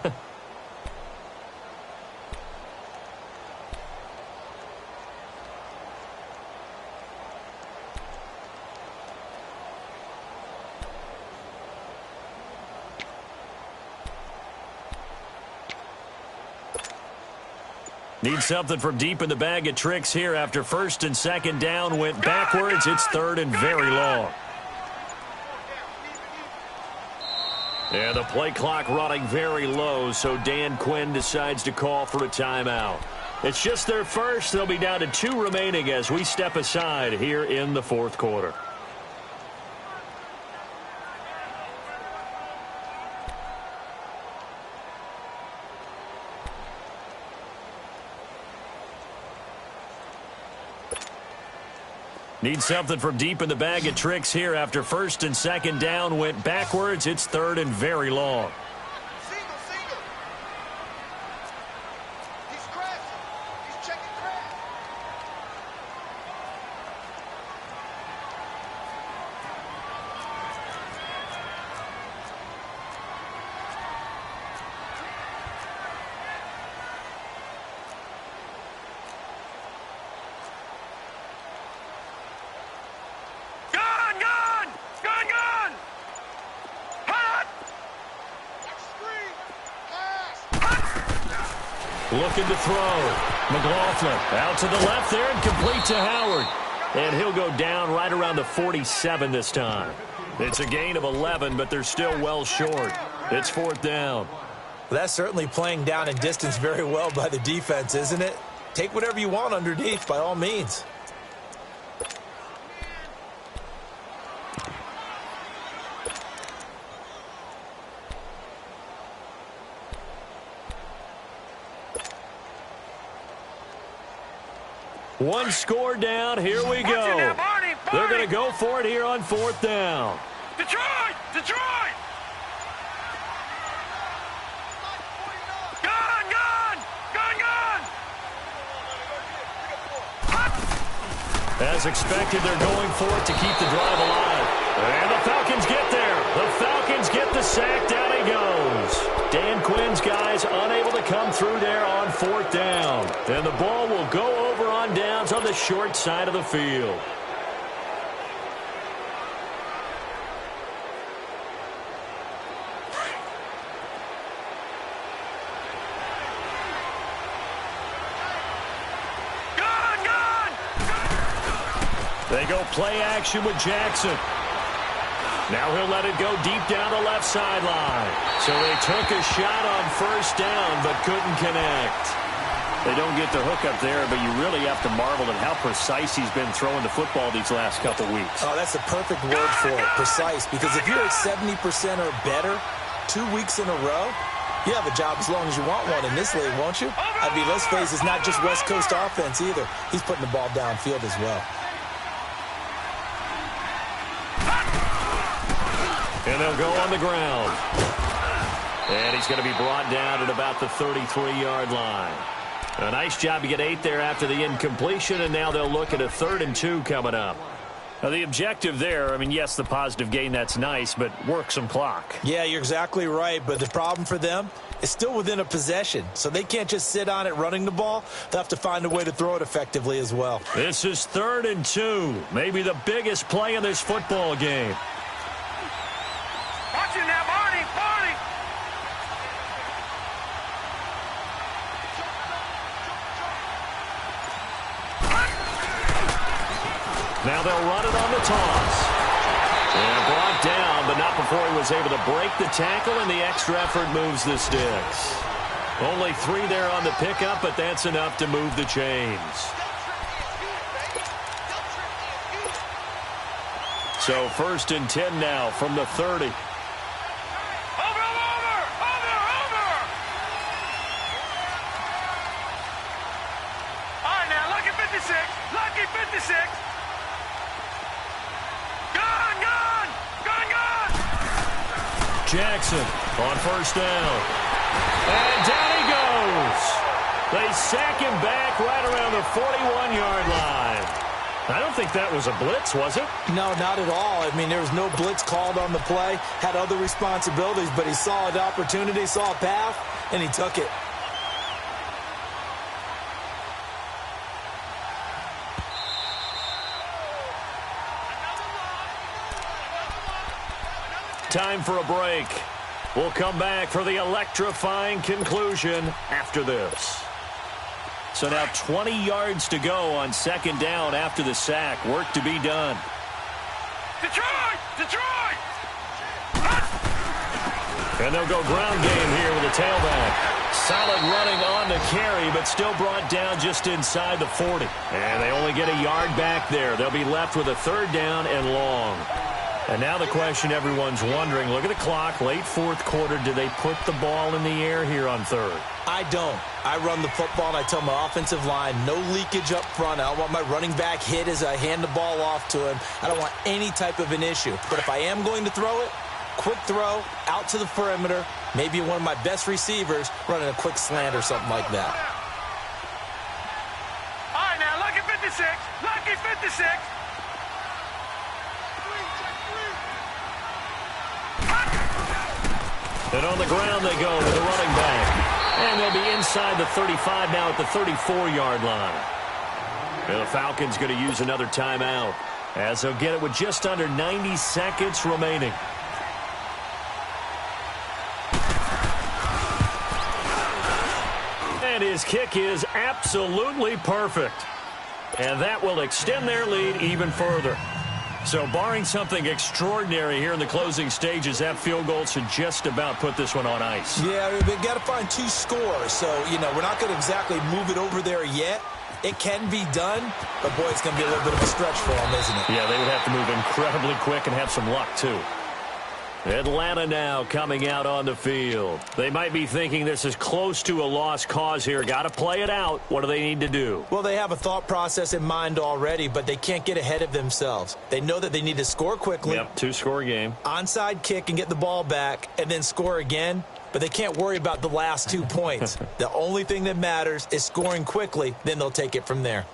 Need something from deep in the bag of tricks here after first and second down went backwards. It's third and very long. And the play clock running very low, so Dan Quinn decides to call for a timeout. It's just their first. They'll be down to 2 remaining as we step aside here in the fourth quarter. Need something from deep in the bag of tricks here after first and second down went backwards. It's third and very long. Single, single. He's crashing. He's checking crash. Gun, gun! Gun, gun! Hot! Screen. Pass. Looking to throw. McLaughlin out to the left there and complete to Howard. And he'll go down right around the 47 this time. It's a gain of 11, but they're still well short. It's fourth down. Well, that's certainly playing down and distance very well by the defense, isn't it? Take whatever you want underneath, by all means. One score down. Here we Watch it go. now, Barney, They're Barney. going to go for it here on fourth down. Detroit! Detroit! Gun, gun! Gun, gun! As expected, they're going for it to keep the drive alive. And the Falcons get there. The Falcons get the sack. Down he goes. Dan Quinn's guys unable to come through there on fourth down. And the ball will go over on downs on the short side of the field. Gun, gun! They go play action with Jackson. Now he'll let it go deep down the left sideline. So they took a shot on first down but couldn't connect. They don't get the hook up there, but you really have to marvel at how precise he's been throwing the football these last couple weeks. Oh, that's the perfect word for it, precise. Because if you're at 70% or better 2 weeks in a row, you have a job as long as you want one in this league, won't you? I mean, let's face it, it's not just West Coast offense either. He's putting the ball downfield as well. And they'll go on the ground. And he's going to be brought down at about the 33-yard line. A nice job to get 8 there after the incompletion, and now they'll look at a 3rd and 2 coming up. Now, the objective there, I mean, yes, the positive gain, that's nice, but work some clock. Yeah, you're exactly right, but the problem for them is still within a possession, so they can't just sit on it running the ball. They'll have to find a way to throw it effectively as well. This is 3rd and 2, maybe the biggest play in this football game. Watch it now, Barney, Barney! Now they'll run it on the toss. And brought down, but not before he was able to break the tackle, and the extra effort moves the sticks. Only 3 there on the pickup, but that's enough to move the chains. So 1st and 10 now from the 30. Over! All right, now, lucky 56. Lucky 56. Gun, gun! Gun, gun! Jackson on first down. And down he goes. They sack him back right around the 41-yard line. I don't think that was a blitz, was it? No, not at all. I mean, there was no blitz called on the play, had other responsibilities, but he saw an opportunity, saw a path, and he took it. Time for a break. We'll come back for the electrifying conclusion after this. So now 20 yards to go on second down after the sack. Work to be done. Detroit! Detroit! And they'll go ground game here with a tailback. Solid running on the carry, but still brought down just inside the 40. And they only get a yard back there. They'll be left with a third down and long. And now the question everyone's wondering, look at the clock, late fourth quarter, do they put the ball in the air here on third? I don't. I run the football, and I tell my offensive line, no leakage up front. I don't want my running back hit as I hand the ball off to him. I don't want any type of an issue. But if I am going to throw it, quick throw, out to the perimeter, maybe one of my best receivers running a quick slant or something like that. All right, now, lucky 56. Lucky 56. And on the ground they go with the running back. And they'll be inside the 35 now at the 34-yard line. And the Falcons going to use another timeout as they'll get it with just under 90 seconds remaining. And his kick is absolutely perfect. And that will extend their lead even further. So barring something extraordinary here in the closing stages, that field goal should just about put this one on ice. Yeah, we've got to find 2 scores. So, you know, we're not going to exactly move it over there yet. It can be done, but, boy, it's going to be a little bit of a stretch for them, isn't it? Yeah, they would have to move incredibly quick and have some luck, too. Atlanta now coming out on the field. They might be thinking this is close to a lost cause here. Got to play it out. What do they need to do? Well, they have a thought process in mind already, but they can't get ahead of themselves. They know that they need to score quickly. Yep, 2-score game. Onside kick and get the ball back and then score again, but they can't worry about the last 2 points. The only thing that matters is scoring quickly, then they'll take it from there.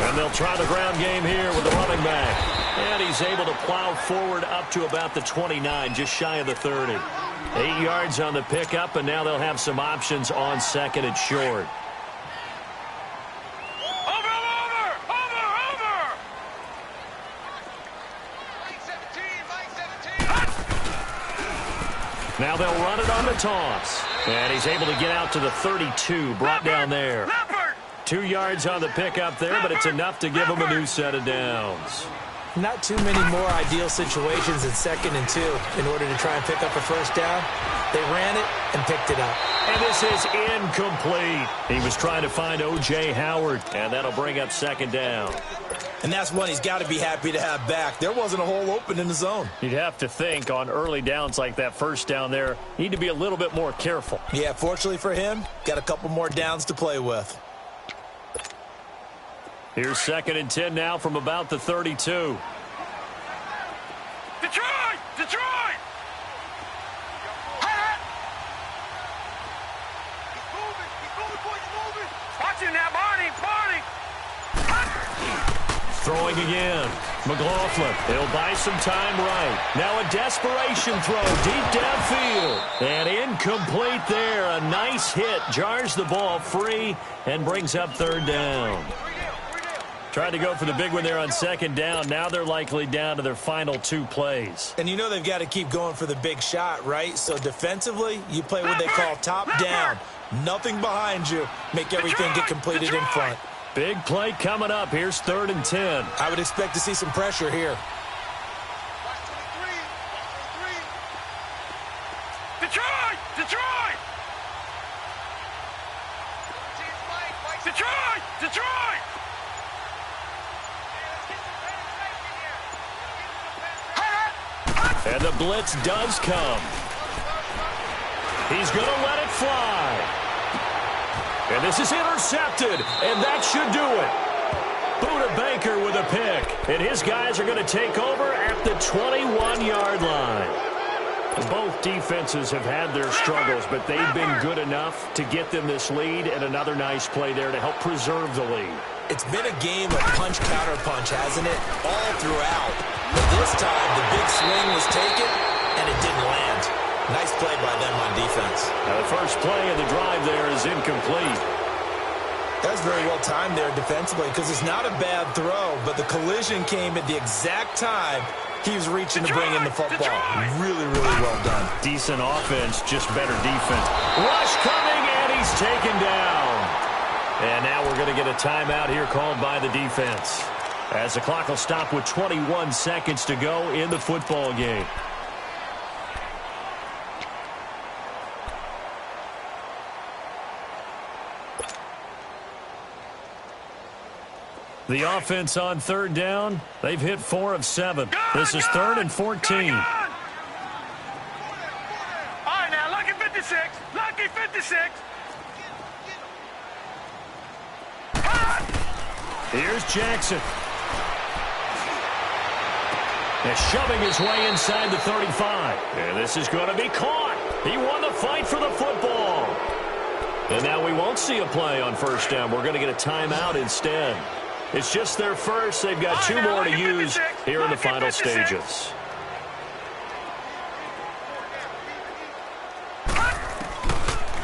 And they'll try the ground game here with the running back. And he's able to plow forward up to about the 29, just shy of the 30. 8 yards on the pickup, and now they'll have some options on second and short. Over! Now they'll run it on the toss. And he's able to get out to the 32, brought down there. 2 yards on the pickup there, but it's enough to give him a new set of downs. Not too many more ideal situations in 2nd and 2 in order to try and pick up a first down. They ran it and picked it up. And this is incomplete. He was trying to find O.J. Howard, and that'll bring up 2nd down. And that's one he's got to be happy to have back. There wasn't a hole open in the zone. You'd have to think on early downs like that first down there, need to be a little bit more careful. Yeah, fortunately for him, got a couple more downs to play with. Here's 2nd and 10 now from about the 32. Detroit! Detroit! He's moving, boys, moving. Watch him now, Barney. Throwing again. McLaughlin. He'll buy some time right. Now a desperation throw deep downfield. And incomplete there. A nice hit. Jars the ball free and brings up 3rd down. Tried to go for the big one there on 2nd down. Now they're likely down to their final 2 plays. And you know they've got to keep going for the big shot, right? So defensively, you play what they call top down. Nothing behind you. Make everything get completed in front. Big play coming up. Here's 3rd and 10. I would expect to see some pressure here. Detroit! Detroit! Detroit! Detroit! And the blitz does come. He's going to let it fly. And this is intercepted, and that should do it. Buda Baker with a pick, and his guys are going to take over at the 21-yard line. Both defenses have had their struggles, but they've been good enough to get them this lead, and another nice play there to help preserve the lead. It's been a game of punch-counter-punch, hasn't it? All throughout. But this time, the big swing was taken, and it didn't land. Nice play by them on defense. Now the first play of the drive there is incomplete. That was very well timed there defensively because it's not a bad throw, but the collision came at the exact time He was reaching to bring in the football. Really, really well done. Decent offense, just better defense. Rush coming, and he's taken down. And now we're going to get a timeout here called by the defense, as the clock will stop with 21 seconds to go in the football game. The offense on third down, they've hit 4 of 7. This is 3rd and 14. All right, now, lucky 56. Lucky 56. Here's Jackson. And shoving his way inside the 35. And this is going to be caught. He won the fight for the football. And now we won't see a play on first down. We're going to get a timeout instead. It's just their first. They've got 2 more to use here in the final stages.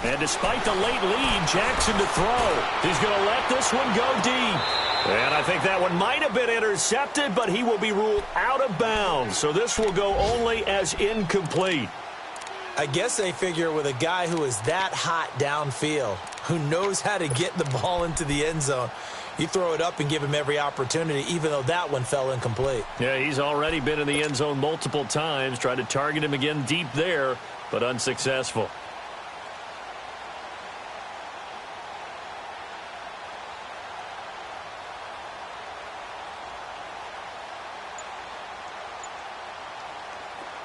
And despite the late lead, Jackson to throw. He's going to let this one go deep. And I think that one might have been intercepted, but he will be ruled out of bounds. So this will go only as incomplete. I guess they figure with a guy who is that hot downfield, who knows how to get the ball into the end zone, you throw it up and give him every opportunity, even though that one fell incomplete. Yeah, he's already been in the end zone multiple times, tried to target him again deep there, but unsuccessful.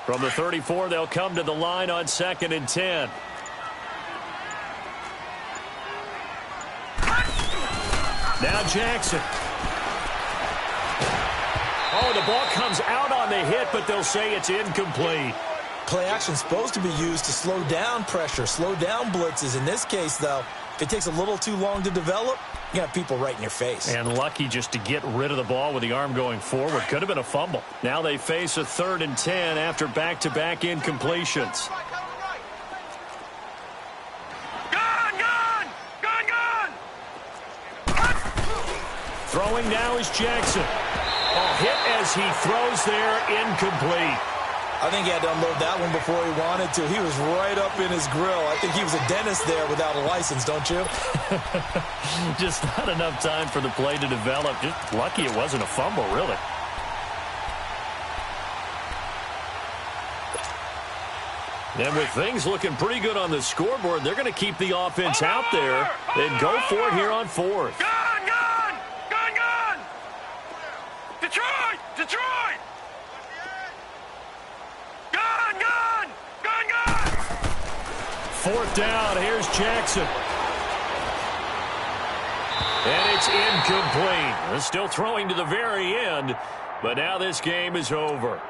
From the 34, they'll come to the line on 2nd and 10. Now Jackson. Oh, the ball comes out on the hit, but they'll say it's incomplete. Play action is supposed to be used to slow down pressure, slow down blitzes. In this case, though, if it takes a little too long to develop, you got people right in your face. And lucky just to get rid of the ball with the arm going forward. Could have been a fumble. Now they face a 3rd and 10 after back-to-back incompletions. Throwing now is Jackson. Oh, hit as he throws there, incomplete. I think he had to unload that one before he wanted to. He was right up in his grill. I think he was a dentist there without a license, don't you? Just not enough time for the play to develop. Just lucky it wasn't a fumble, really. And with things looking pretty good on the scoreboard, they're going to keep the offense out there and go for it here on 4th. Detroit! Detroit! Gun! 4th down, here's Jackson. And it's incomplete. They're still throwing to the very end, but now this game is over.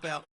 Out.